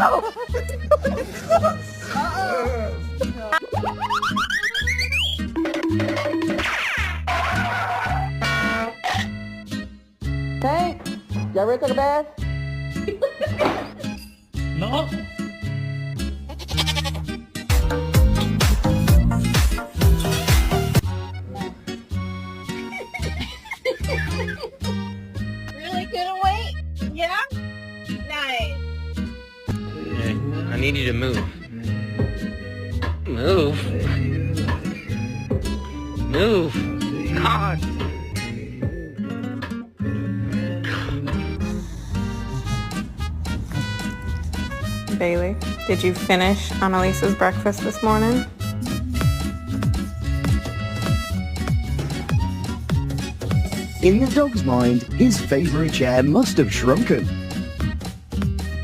Hey, y'all ready to take a bath? No. Really couldn't wait? Yeah? Nice. Hey, I need you to move. Move. Move. God. Bailey, did you finish Annalisa's breakfast this morning? In the dog's mind, his favorite chair must have shrunken.